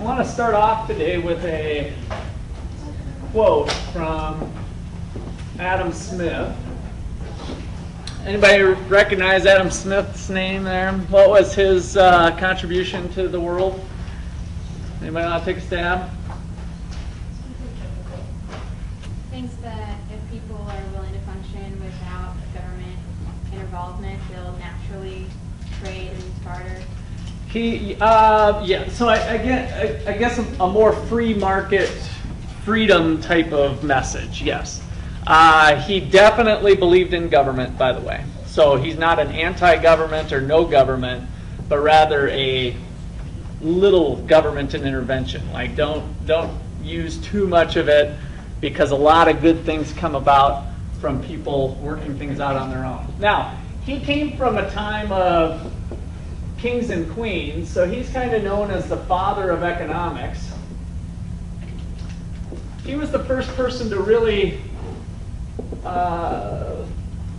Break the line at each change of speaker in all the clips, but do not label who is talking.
I want to start off today with a quote from Adam Smith. Anybody recognize Adam Smith's name there? What was his contribution to the world? Anybody want to take a stab?
Thinks that if people are willing to function without government involvement, they'll naturally trade and barter.
Yeah. So I guess a more free market, freedom type of message. Yes. He definitely believed in government, by the way. So he's not an anti-government or no government, but rather a little government and intervention. Like don't use too much of it, because a lot of good things come about from people working things out on their own. Now, he came from a time of kings and queens, so he's kind of known as the father of economics. He was the first person to really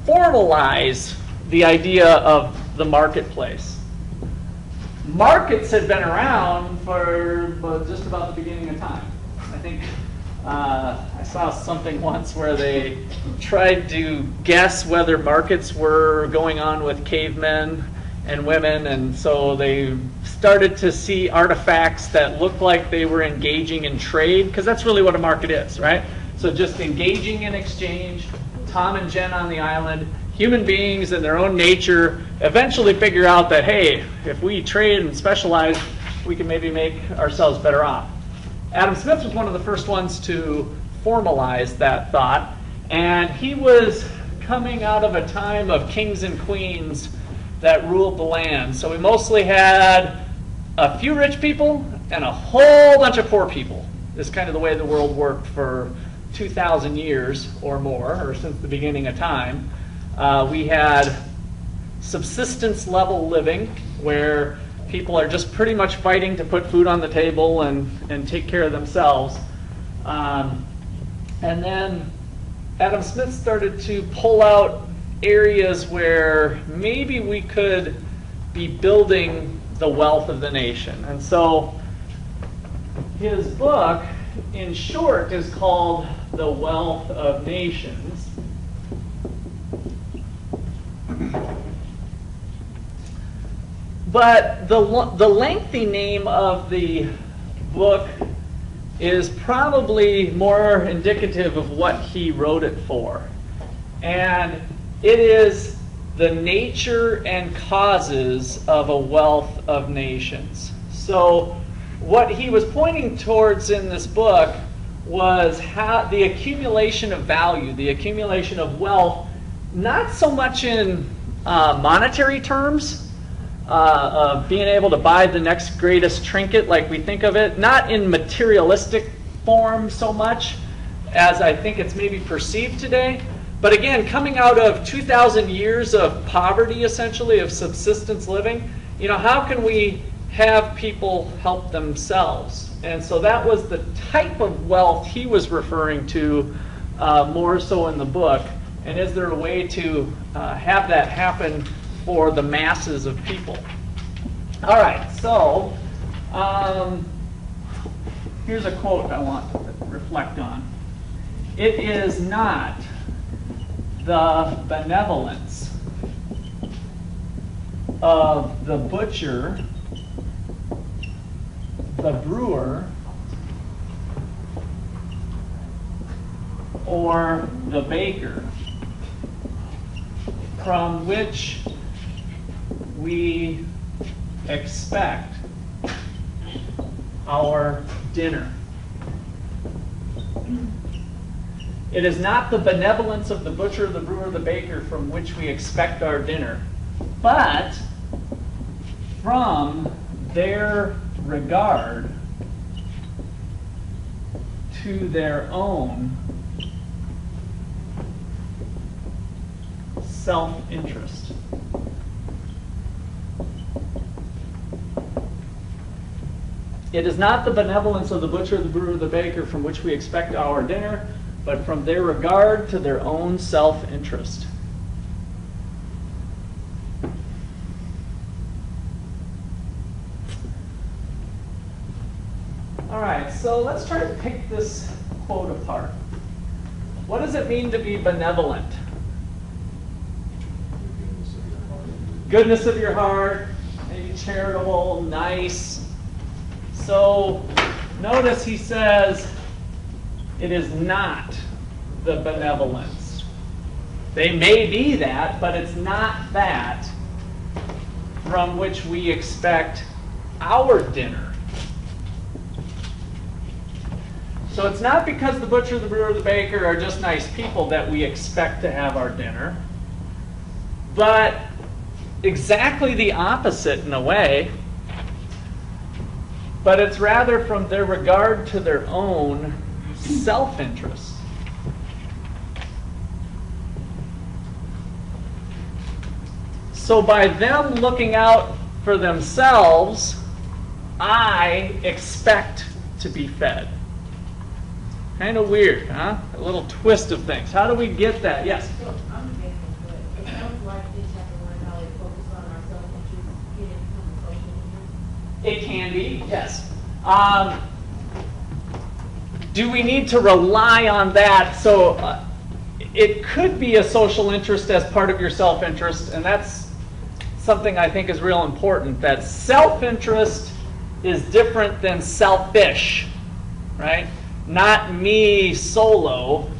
formalize the idea of the marketplace. Markets had been around for just about the beginning of time. I think I saw something once where they tried to guess whether markets were going on with cavemen and women, and so they started to see artifacts that looked like they were engaging in trade, because that's really what a market is, right? So just engaging in exchange. Tom and Jen on the island, human beings in their own nature, eventually figure out that, hey, if we trade and specialize, we can maybe make ourselves better off. Adam Smith was one of the first ones to formalize that thought, and he was coming out of a time of kings and queens that ruled the land. So we mostly had a few rich people and a whole bunch of poor people. This is kind of the way the world worked for 2,000 years or more, or since the beginning of time. We had subsistence level living, where people are just pretty much fighting to put food on the table and take care of themselves. And then Adam Smith started to pull out areas where maybe we could be building the wealth of the nation. And so his book, in short, is called The Wealth of Nations. But the lengthy name of the book is probably more indicative of what he wrote it for. And it is The Nature and Causes of a Wealth of Nations. So what he was pointing towards in this book was how the accumulation of value, the accumulation of wealth, not so much in monetary terms, of being able to buy the next greatest trinket like we think of it, not in materialistic form so much as I think it's maybe perceived today, but again, coming out of 2,000 years of poverty, essentially, of subsistence living, you know, how can we have people help themselves? And so that was the type of wealth he was referring to more so in the book. And is there a way to have that happen for the masses of people? All right, so here's a quote I want to reflect on. It is not the benevolence of the butcher, the brewer, or the baker from which we expect our dinner. It is not the benevolence of the butcher, the brewer, the baker from which we expect our dinner, but from their regard to their own self-interest. It is not the benevolence of the butcher, the brewer, the baker from which we expect our dinner, but from their regard to their own self-interest. All right, so let's try to pick this quote apart. What does it mean to be benevolent? Goodness of your heart, maybe charitable, nice. So notice he says it is not the benevolence. They may be that, but it's not that from which we expect our dinner. So it's not because the butcher, the brewer, the baker are just nice people that we expect to have our dinner, but exactly the opposite in a way. But it's rather from their regard to their own self-interest. So by them looking out for themselves, I expect to be fed. Kind of weird, huh? A little twist of things. How do we get that? Yes?
So I'm debating, but it sounds like they have to learn how to focus on our self-interest, get it from social interest.
It can be, yes. Do we need to rely on that? So it could be a social interest as part of your self-interest, and that's something I think is real important, that self-interest is different than selfish, right? Not me solo,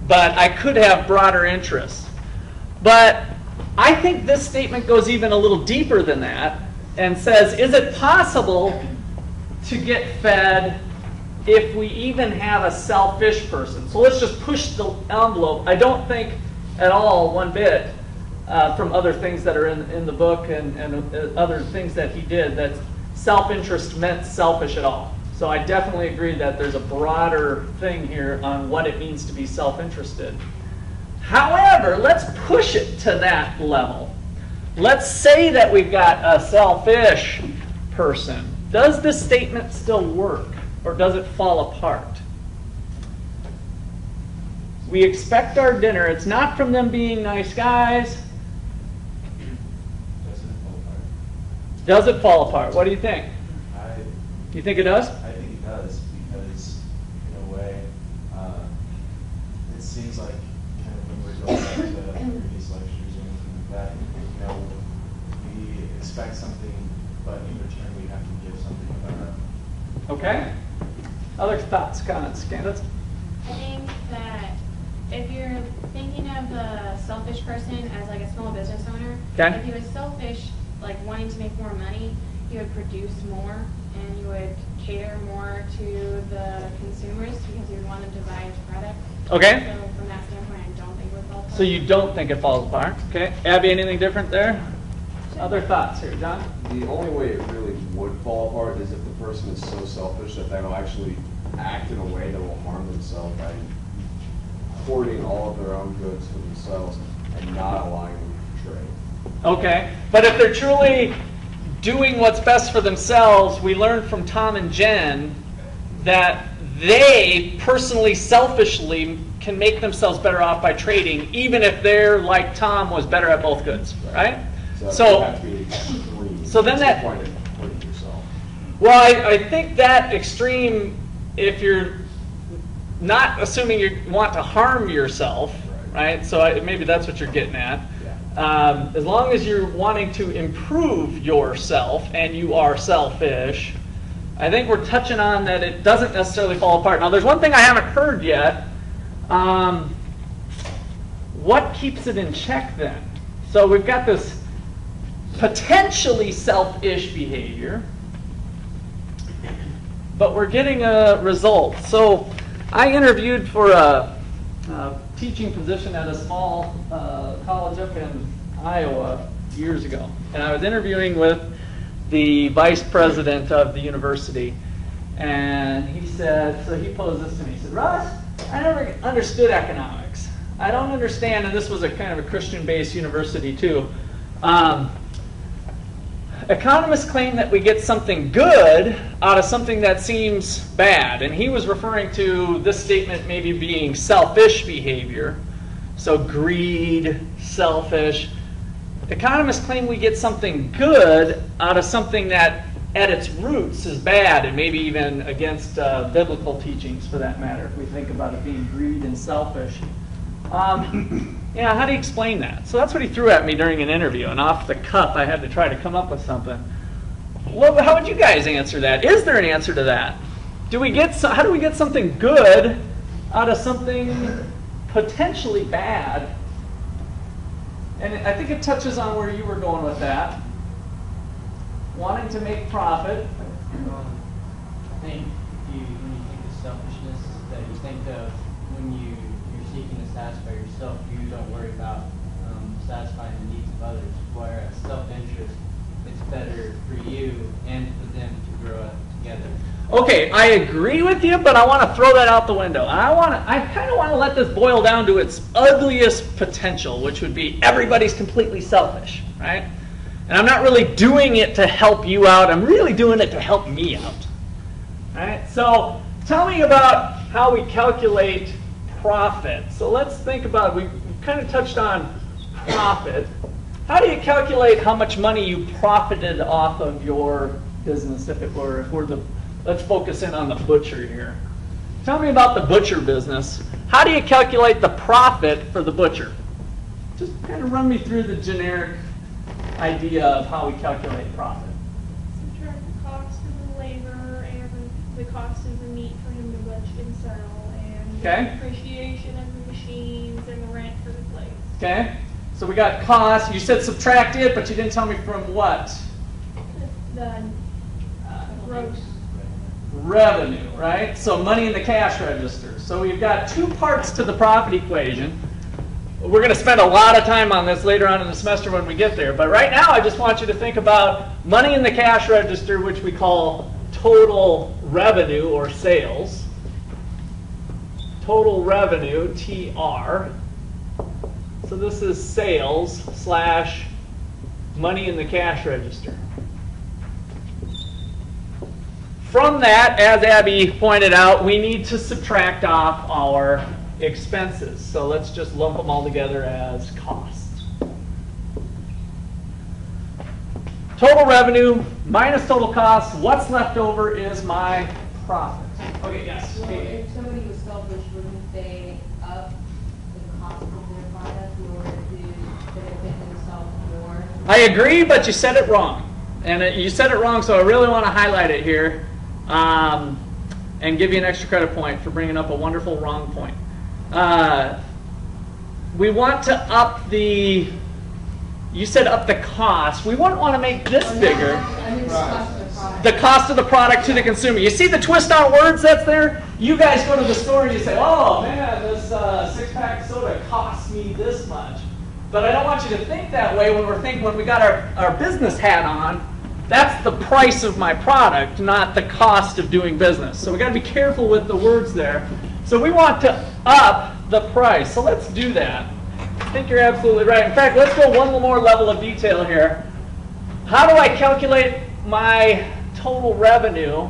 but I could have broader interests. But I think this statement goes even a little deeper than that and says, is it possible to get fed if we even have a selfish person? So let's just push the envelope. I don't think at all, one bit, from other things that are in the book and other things that he did, that self-interest meant selfish at all. So I definitely agree that there's a broader thing here on what it means to be self-interested. However, let's push it to that level. Let's say that we've got a selfish person. Does this statement still work, or does it fall apart? We expect our dinner. It's not from them being nice guys. Does it fall apart? What do you think? You think it does?
I think it does, because in a way, it seems like kind of when we're going back to previous lectures and anything like that, you know, we expect something, but in return we have to give something about it.
Okay. Other thoughts, comments, Candace?
I think that if you're thinking of the selfish person as like a small business owner,
Okay.
if he was selfish, like wanting to make more money, he would produce more and you would cater more to the consumers because you would want them to buy his product.
Okay.
So from that standpoint, I don't think it would fall apart.
So you don't think it falls apart? Okay. Abby, anything different there? Other thoughts here, John?
The only way it really would fall apart is if the person is so selfish that they will actually act in a way that will harm themselves by hoarding all of their own goods for themselves and not allowing them to trade.
Okay. But if they're truly doing what's best for themselves, we learned from Tom and Jen that they personally, selfishly can make themselves better off by trading, even if they're like Tom was better at both goods, right?
So you have to be extreme.
So then
That's
that-
the point of hoarding yourself.
Well, I think that extreme, if you're not assuming you want to harm yourself, right? So maybe that's what you're getting at. As long as you're wanting to improve yourself and you are selfish, I think we're touching on that it doesn't necessarily fall apart. Now, there's one thing I haven't heard yet. What keeps it in check then? So we've got this potentially selfish behavior, but we're getting a result. So I interviewed for a teaching position at a small college up in Iowa years ago. And I was interviewing with the vice president of the university. And he said, so he posed this to me. He said, Russ, I never understood economics. I don't understand, and this was a kind of a Christian-based university too. Economists claim that we get something good out of something that seems bad. And he was referring to this statement maybe being selfish behavior. So greed, selfish. Economists claim we get something good out of something that at its roots is bad, and maybe even against biblical teachings for that matter, if we think about it being greed and selfish. Yeah, how do you explain that? So that's what he threw at me during an interview, and off the cuff I had to try to come up with something. Well, how would you guys answer that? Is there an answer to that? How do we get something good out of something potentially bad? And I think it touches on where you were going with that. Wanting to make profit.
I think when you think of selfishness, that you think of when you're seeking to satisfy yourself, you don't worry about satisfying the needs of others. Whereas self-interest, it's better for you and for them to grow up together.
Okay, I agree with you, but I want to throw that out the window. I kind of want to let this boil down to its ugliest potential, which would be everybody's completely selfish, right? And I'm not really doing it to help you out. I'm really doing it to help me out. All right? So tell me about how we calculate profit. So let's think about, we kind of touched on profit. How do you calculate how much money you profited off of your business if we're the, let's focus in on the butcher here. Tell me about the butcher business. How do you calculate the profit for the butcher? Just kind of run me through the generic idea of how we calculate profit.
Subtract the cost of the labor and the cost of the meat for him to butcher and sell, and
Okay.
the depreciation of the machines and the rent for the place.
Okay? So we got cost. You said subtract it, but you didn't tell me from what?
The gross.
Revenue, right? So money in the cash register. So we've got two parts to the profit equation. We're going to spend a lot of time on this later on in the semester when we get there. But right now, I just want you to think about money in the cash register, which we call total revenue or sales. Total revenue, TR. So this is sales slash money in the cash register. From that, as Abby pointed out, we need to subtract off our expenses. So let's just lump them all together as costs. Total revenue minus total costs. What's left over is my profit. Okay, yes.
Well, if somebody was selfish, wouldn't they up the cost of their product in order to benefit themselves more?
I agree, but you said it wrong. And you said it wrong, so I really want to highlight it here and give you an extra credit point for bringing up a wonderful wrong point. We want to up the, you said up the cost. We wouldn't want to make this bigger.
I mean, the cost of the product.
The cost of the product to the consumer. You see the twist on words that's there? You guys go to the store and you say, oh man, this 6-pack of soda costs me this much. But I don't want you to think that way when we got our business hat on. That's the price of my product, not the cost of doing business. So we got to be careful with the words there. So we want to up the price. So let's do that. I think you're absolutely right. In fact, let's go one more level of detail here. How do I calculate my total revenue?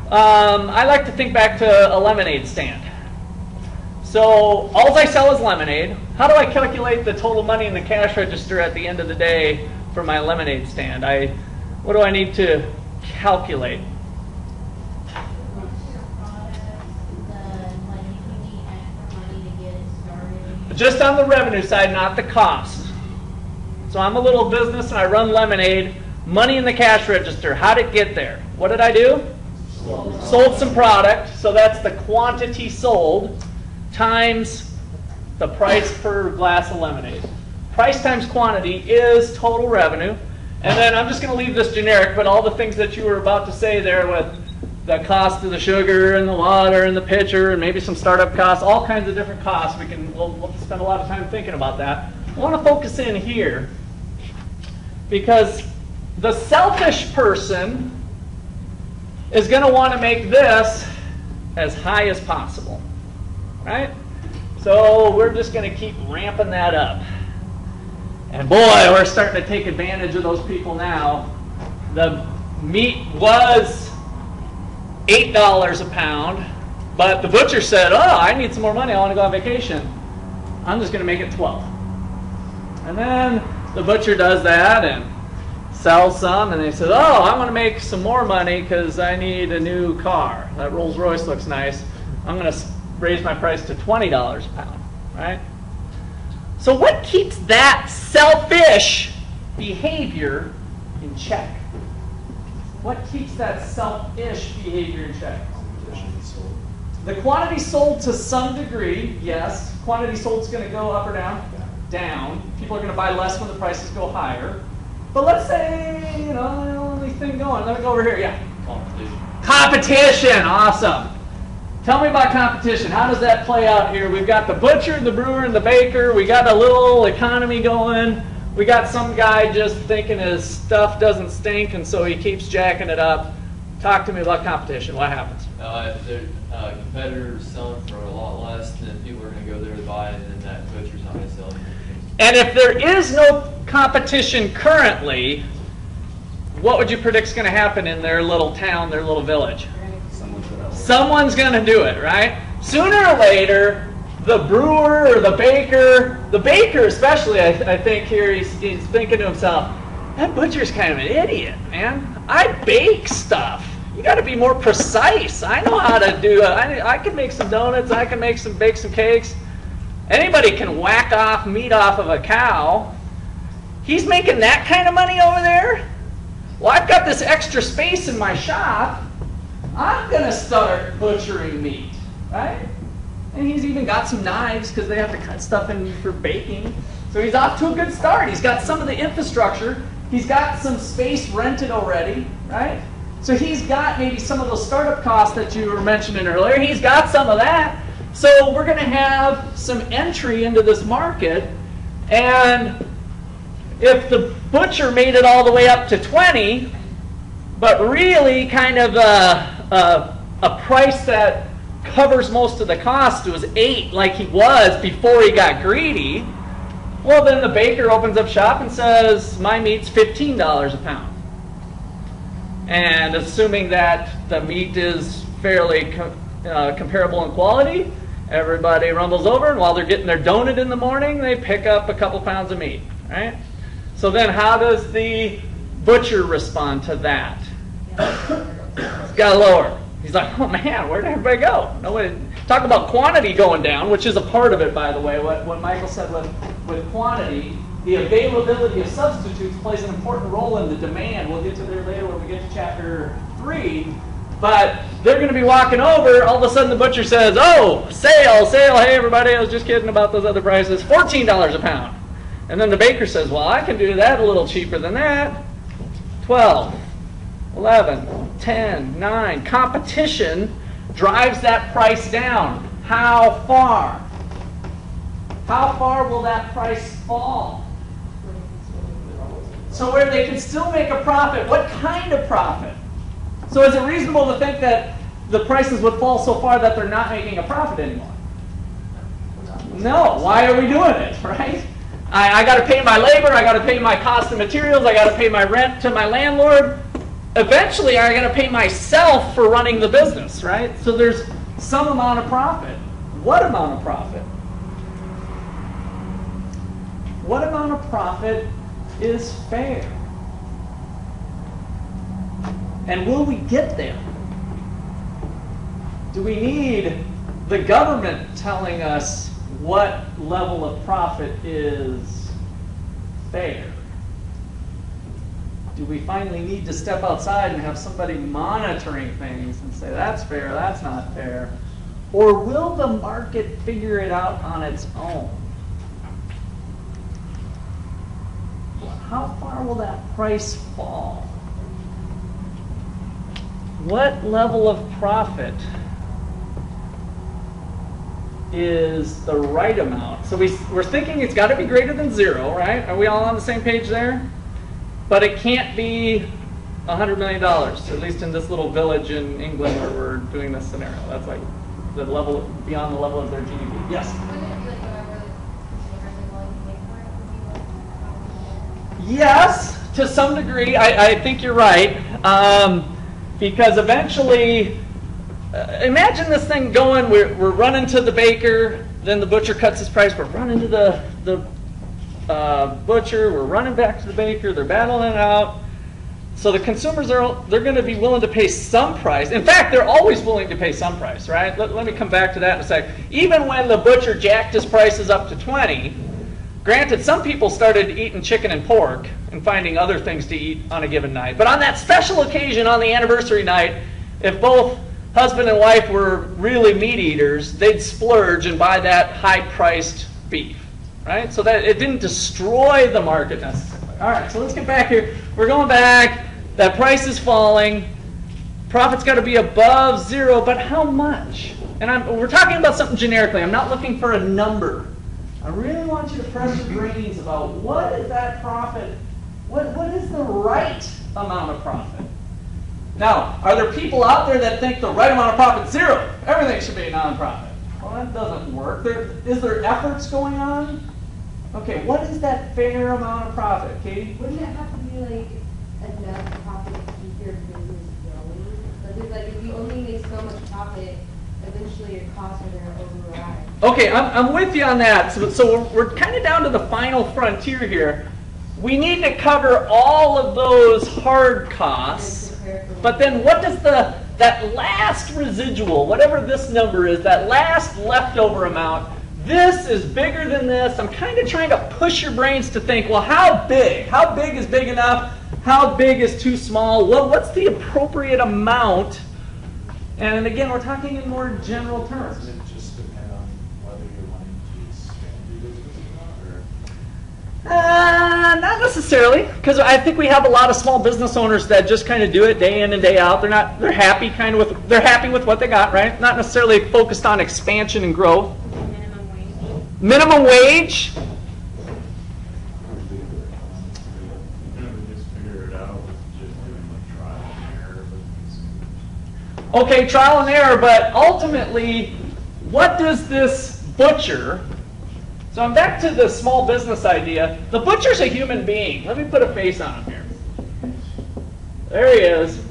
I like to think back to a lemonade stand. So all I sell is lemonade. How do I calculate the total money in the cash register at the end of the day for my lemonade stand? What do I need to calculate? Just on the revenue side, not the cost. So I'm a little business and I run lemonade. Money in the cash register. How did it get there? What did I do? Sold some product. So that's the quantity sold times the price per glass of lemonade. Price times quantity is total revenue. And then I'm just going to leave this generic, but all the things that you were about to say there with the cost of the sugar and the water and the pitcher and maybe some startup costs, all kinds of different costs. We'll spend a lot of time thinking about that. I want to focus in here because the selfish person is going to want to make this as high as possible, right? So we're just going to keep ramping that up. And boy, we're starting to take advantage of those people now. The meat was $8 a pound, but the butcher said, oh, I need some more money, I want to go on vacation. I'm just going to make it $12. And then the butcher does that and sell some, and they said, oh, I want to make some more money because I need a new car. That Rolls Royce looks nice. I'm going to raise my price to $20 a pound, right? So what keeps that selfish behavior in check? What keeps that selfish behavior in check? The quantity sold to some degree, yes. Quantity sold is going to go up or down? Down. People are going to buy less when the prices go higher. But let's say, the only thing going, let me go over here, yeah.
Competition.
Competition, awesome. Tell me about competition. How does that play out here? We've got the butcher, the brewer, and the baker. We got a little economy going. We got some guy just thinking his stuff doesn't stink, and so he keeps jacking it up. Talk to me about competition. What happens?
If their competitors selling for a lot less, then people are going to go there to buy it, and then that butcher's not going to sell it.
And if there is no competition currently, what would you predict is going to happen in their little town, their little village? Someone's going to do it, right? Sooner or later, the brewer or the baker especially, I think here, he's thinking to himself, that butcher's kind of an idiot, man. I bake stuff. You got to be more precise. I know how to do it. I can make some donuts. I can bake some cakes. Anybody can whack off meat off of a cow. He's making that kind of money over there? Well, I've got this extra space in my shop. I'm going to start butchering meat, right? And he's even got some knives because they have to cut stuff in for baking. So he's off to a good start. He's got some of the infrastructure. He's got some space rented already, right? So he's got maybe some of those startup costs that you were mentioning earlier. He's got some of that. So we're going to have some entry into this market. And if the butcher made it all the way up to 20, but really kind of a price that covers most of the cost was 8 like he was before he got greedy, well, then the baker opens up shop and says, my meat's $15 a pound. And assuming that the meat is fairly comparable in quality, everybody rumbles over, and while they're getting their donut in the morning, they pick up a couple pounds of meat, right? So then how does the butcher respond to that? He's got to lower. He's like, oh man, where did everybody go? Nobody. Talk about quantity going down, which is a part of it, by the way. What Michael said with quantity, the availability of substitutes plays an important role in the demand. We'll get to there later when we get to chapter 3. But they're going to be walking over. All of a sudden the butcher says, oh, sale. Hey, everybody, I was just kidding about those other prices. $14 a pound. And then the baker says, well, I can do that a little cheaper than that. 12, 11, 10, 9. Competition drives that price down. How far? How far will that price fall? So where they can still make a profit. What kind of profit? So is it reasonable to think that the prices would fall so far that they're not making a profit anymore? No. Why are we doing it, right? I got to pay my labor. I got to pay my cost of materials. I got to pay my rent to my landlord. Eventually, I got to pay myself for running the business, right? So there's some amount of profit. What amount of profit? What amount of profit is fair? And will we get there? Do we need the government telling us what level of profit is fair? Do we finally need to step outside and have somebody monitoring things and say, that's fair, that's not fair? Or will the market figure it out on its own? How far will that price fall? What level of profit is the right amount? So we're thinking it's got to be greater than 0, right? Are we all on the same page there? But it can't be $100 million, at least in this little village in England where we're doing this scenario. That's like the level beyond the level of their GDP. Yes? Yes, to some degree. I think you're right. Because eventually, imagine this thing going, we're running to the baker, then the butcher cuts his price, we're running to the butcher, we're running back to the baker, they're battling it out. So the consumers they're going to be willing to pay some price. In fact, they're always willing to pay some price, right? Let me come back to that in a sec. Even when the butcher jacked his prices up to 20, granted, some people started eating chicken and pork and finding other things to eat on a given night. But on that special occasion, on the anniversary night, if both husband and wife were really meat eaters, they'd splurge and buy that high-priced beef, right? So that it didn't destroy the market necessarily. All right, so let's get back here. We're going back. That price is falling. Profit's got to be above zero, but how much? And we're talking about something generically. I'm not looking for a number. I really want you to press your brains about what is that profit? What is the right amount of profit? Now, are there people out there that think the right amount of profit is zero? Everything should be a non-profit. Well, that doesn't work. Is there efforts going on? Okay, what is that fair amount of profit, Katie?
Wouldn't it have to be like enough profit to keep your business going? Because like if you only make so much profit, eventually your costs are going to override.
Okay, I'm with you on that. So we're kind of down to the final frontier here. We need to cover all of those hard costs, but then what does that last residual, whatever this number is, that last leftover amount, this is bigger than this. I'm kind of trying to push your brains to think, well, how big? How big is big enough? How big is too small? Well, what's the appropriate amount? And again, we're talking in more general terms.
Does it just depend on whether you're wanting to expand your business or not?
Not necessarily, because I think we have a lot of small business owners that just kind of do it day in and day out. They're happy with what they got, right? Not necessarily focused on expansion and growth.
Minimum wage.
Minimum wage.
Just figure it out with just doing like trial and error with consumers.
Okay, trial and error, but ultimately, what does this butcher... So I'm back to the small business idea. The butcher's a human being. Let me put a face on him here. There he is.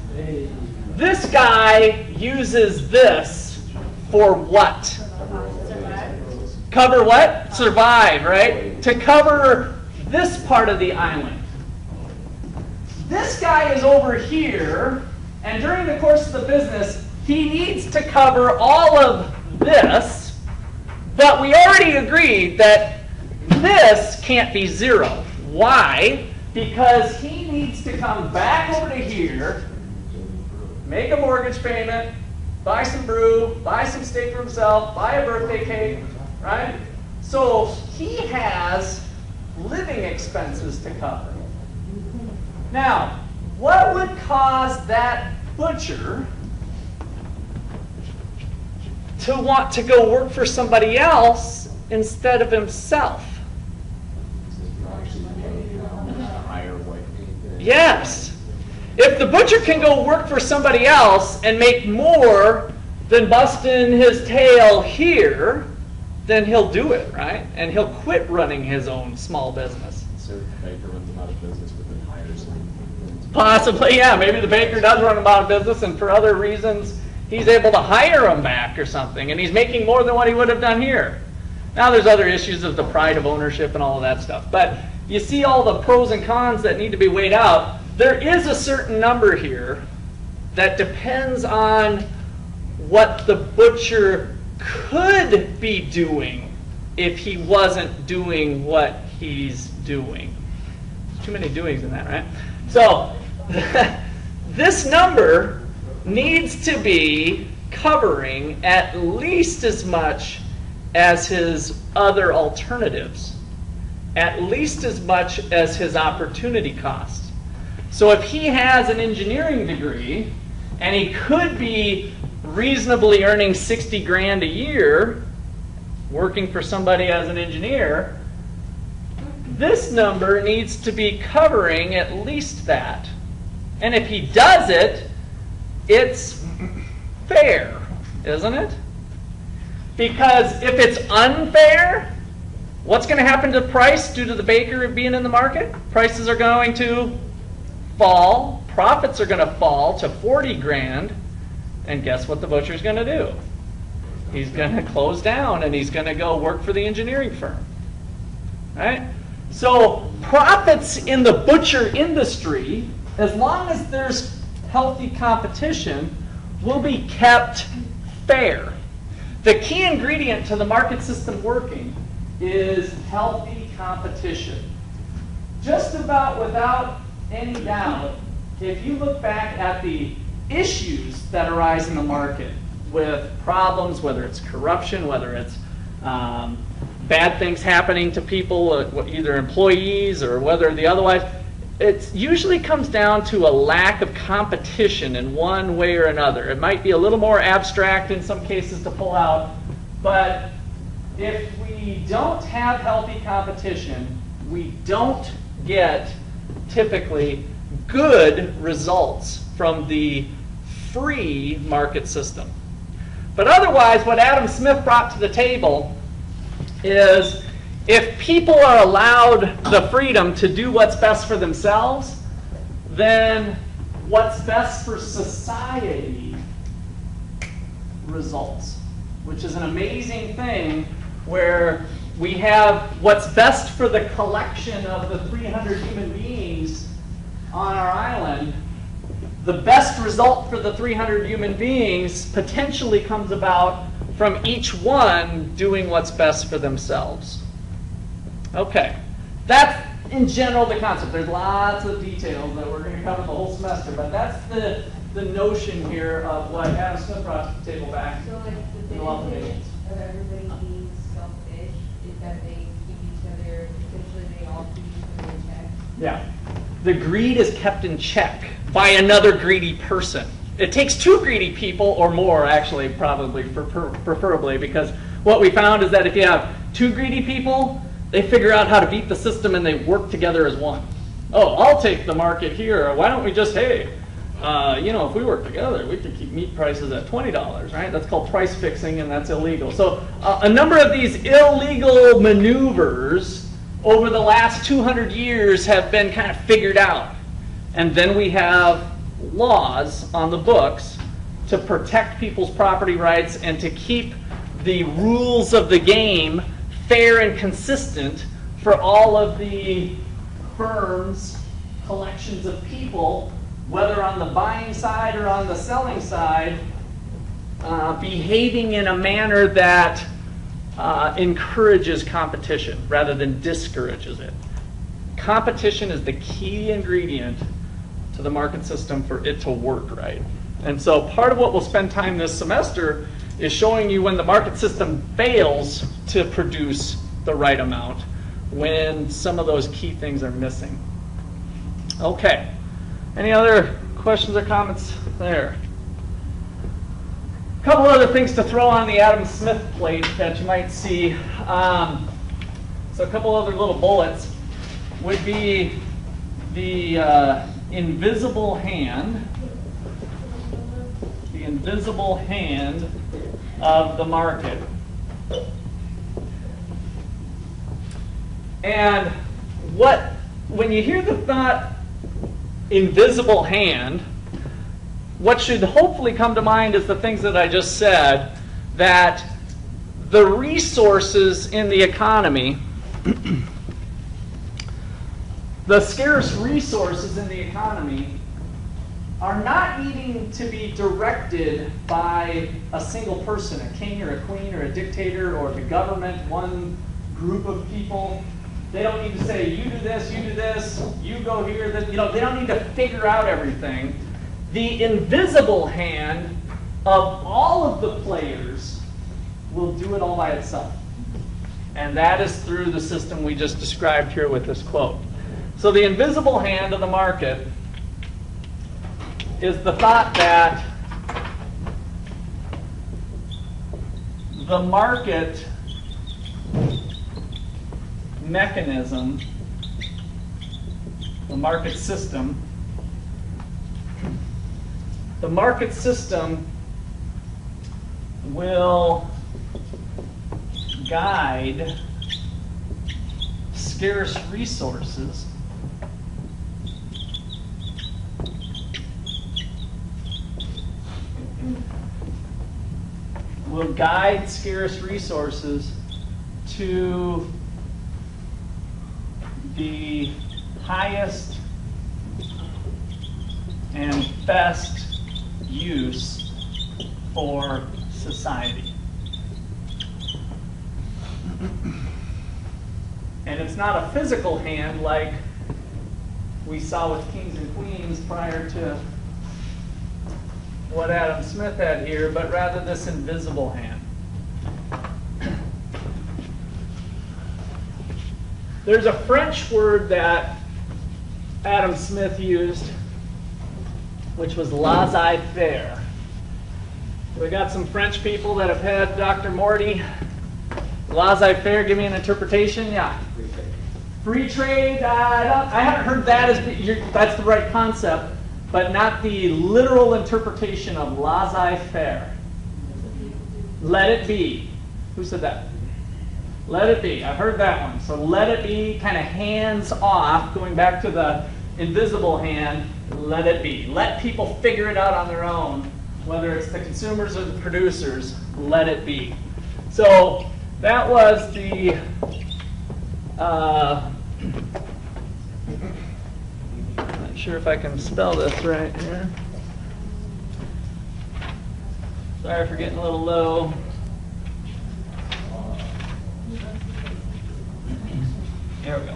This guy uses this for what? Cover what? Survive, right? To cover this part of the island. This guy is over here, and during the course of the business, he needs to cover all of this. But we already agreed that this can't be zero. Why? Because he needs to come back over to here, make a mortgage payment, buy some brew, buy some steak for himself, buy a birthday cake, right? So he has living expenses to cover. Now, what would cause that butcher to want to go work for somebody else instead of himself? Yes. If the butcher can go work for somebody else and make more than busting his tail here, then he'll do it, right? And he'll quit running his own small business.
So if the baker runs him out of business, but then hires him.
Possibly, yeah. Maybe the baker does run him out of business, and for other reasons, he's able to hire him back or something, and he's making more than what he would have done here. Now there's other issues of the pride of ownership and all of that stuff. But you see all the pros and cons that need to be weighed out. There is a certain number here that depends on what the butcher could be doing if he wasn't doing what he's doing. There's too many doings in that, right? So this number needs to be covering at least as much as his other alternatives, at least as much as his opportunity cost. So if he has an engineering degree and he could be reasonably earning 60 grand a year working for somebody as an engineer, this number needs to be covering at least that. And if he does it, it's fair, isn't it? Because if it's unfair, what's going to happen to the price due to the baker being in the market? Prices are going to fall. Profits are going to fall to 40 grand. And guess what the butcher's going to do? He's going to close down and he's going to go work for the engineering firm. Right? So profits in the butcher industry as long as there's healthy competition, will be kept fair. The key ingredient to the market system working is healthy competition. Just about without any doubt, if you look back at the issues that arise in the market with problems, whether it's corruption, whether it's bad things happening to people, either employees or whether the otherwise, it usually comes down to a lack of competition in one way or another. It might be a little more abstract in some cases to pull out, but if we don't have healthy competition, we don't get typically good results from the free market system. But otherwise, what Adam Smith brought to the table is if people are allowed the freedom to do what's best for themselves, then what's best for society results, which is an amazing thing where we have what's best for the collection of the 300 human beings on our island. The best result for the 300 human beings potentially comes about from each one doing what's best for themselves. Okay, that's in general the concept. There's lots of details that we're going to cover the whole semester, but that's the notion here of what Adam Smith brought to the table back.
So like the
in law
benefit
divisions.
of everybody being selfish is that they keep each other, essentially they all keep each other in check.
Yeah. The greed is kept in check by another greedy person. It takes two greedy people or more, actually, probably, preferably, because what we found is that if you have two greedy people, they figure out how to beat the system and they work together as one. Oh, I'll take the market here. Why don't we just, hey, if we work together, we can keep meat prices at $20, right? That's called price fixing, and that's illegal. So a number of these illegal maneuvers over the last 200 years have been kind of figured out. And then we have laws on the books to protect people's property rights and to keep the rules of the game fair and consistent for all of the firms, collections of people, whether on the buying side or on the selling side, behaving in a manner that encourages competition rather than discourages it. Competition is the key ingredient to the market system for it to work right. And so part of what we'll spend time this semester is showing you when the market system fails to produce the right amount, when some of those key things are missing. Okay. Any other questions or comments there? A couple other things to throw on the Adam Smith plate that you might see. So a couple other little bullets would be the invisible hand. The invisible hand of the market. And when you hear the thought invisible hand, what should hopefully come to mind is the things that I just said, that the resources in the economy, the scarce resources in the economy, are not needing to be directed by a single person, a king or a queen or a dictator or the government, one group of people. They don't need to say, you do this, you go here. They don't need to figure out everything. The invisible hand of all of the players will do it all by itself. And that is through the system we just described here with this quote. So the invisible hand of the market is the thought that the market mechanism, the market system will guide scarce resources to the highest and best use for society. And it's not a physical hand like we saw with kings and queens prior to what Adam Smith had here, but rather this invisible hand. There's a French word that Adam Smith used, which was laissez-faire. We got some French people that have had Dr. Morty. Laissez-faire, give me an interpretation. Yeah. Free trade. I haven't heard that as that's the right concept, but not the literal interpretation of laissez-faire. Let it be. Who said that? Let it be. I've heard that one. So let it be, kind of hands off, going back to the invisible hand, let it be. Let people figure it out on their own, whether it's the consumers or the producers, let it be. So that was the not sure if I can spell this right here. Sorry for getting a little low. There we go.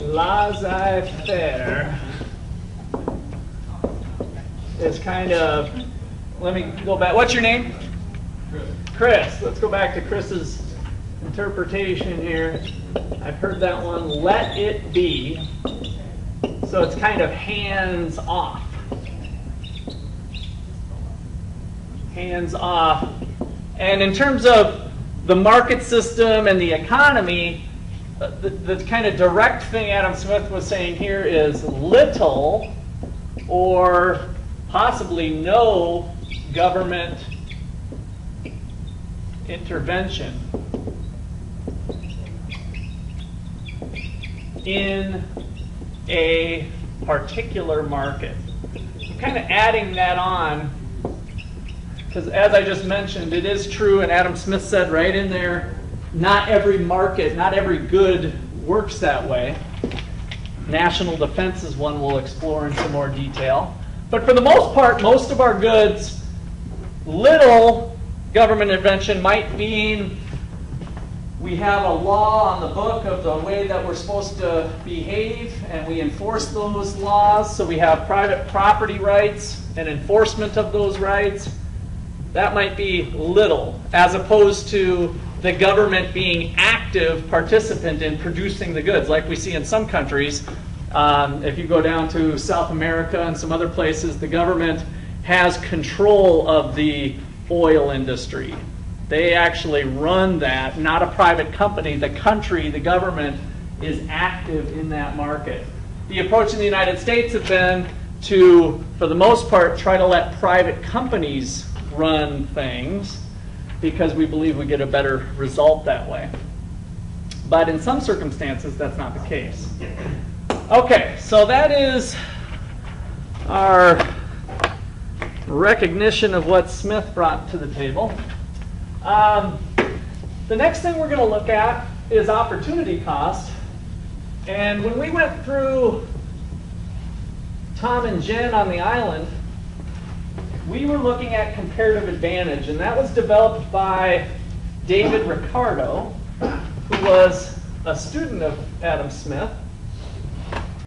Laissez-faire is kind of, let me go back. What's your name? Chris. Let's go back to Chris's interpretation here. I've heard that one, let it be. So it's kind of hands off. Hands off. And in terms of the market system and the economy, the kind of direct thing Adam Smith was saying here is little or possibly no government intervention in a particular market. I'm kind of adding that on because, as I just mentioned, it is true, and Adam Smith said right in there, not every market, not every good works that way. National defense is one we'll explore in some more detail. But for the most part, most of our goods, little government intervention might mean we have a law on the book of the way that we're supposed to behave, and we enforce those laws, so we have private property rights and enforcement of those rights. That might be little, as opposed to the government being active participant in producing the goods, like we see in some countries. If you go down to South America and some other places, the government has control of the oil industry. They actually run that, not a private company. The country, the government, is active in that market. The approach in the United States has been to, for the most part, try to let private companies run things because we believe we get a better result that way. But in some circumstances, that's not the case. Okay, so that is our recognition of what Smith brought to the table. The next thing we're going to look at is opportunity cost. And when we went through Tom and Jen on the island, we were looking at comparative advantage, and that was developed by David Ricardo, who was a student of Adam Smith.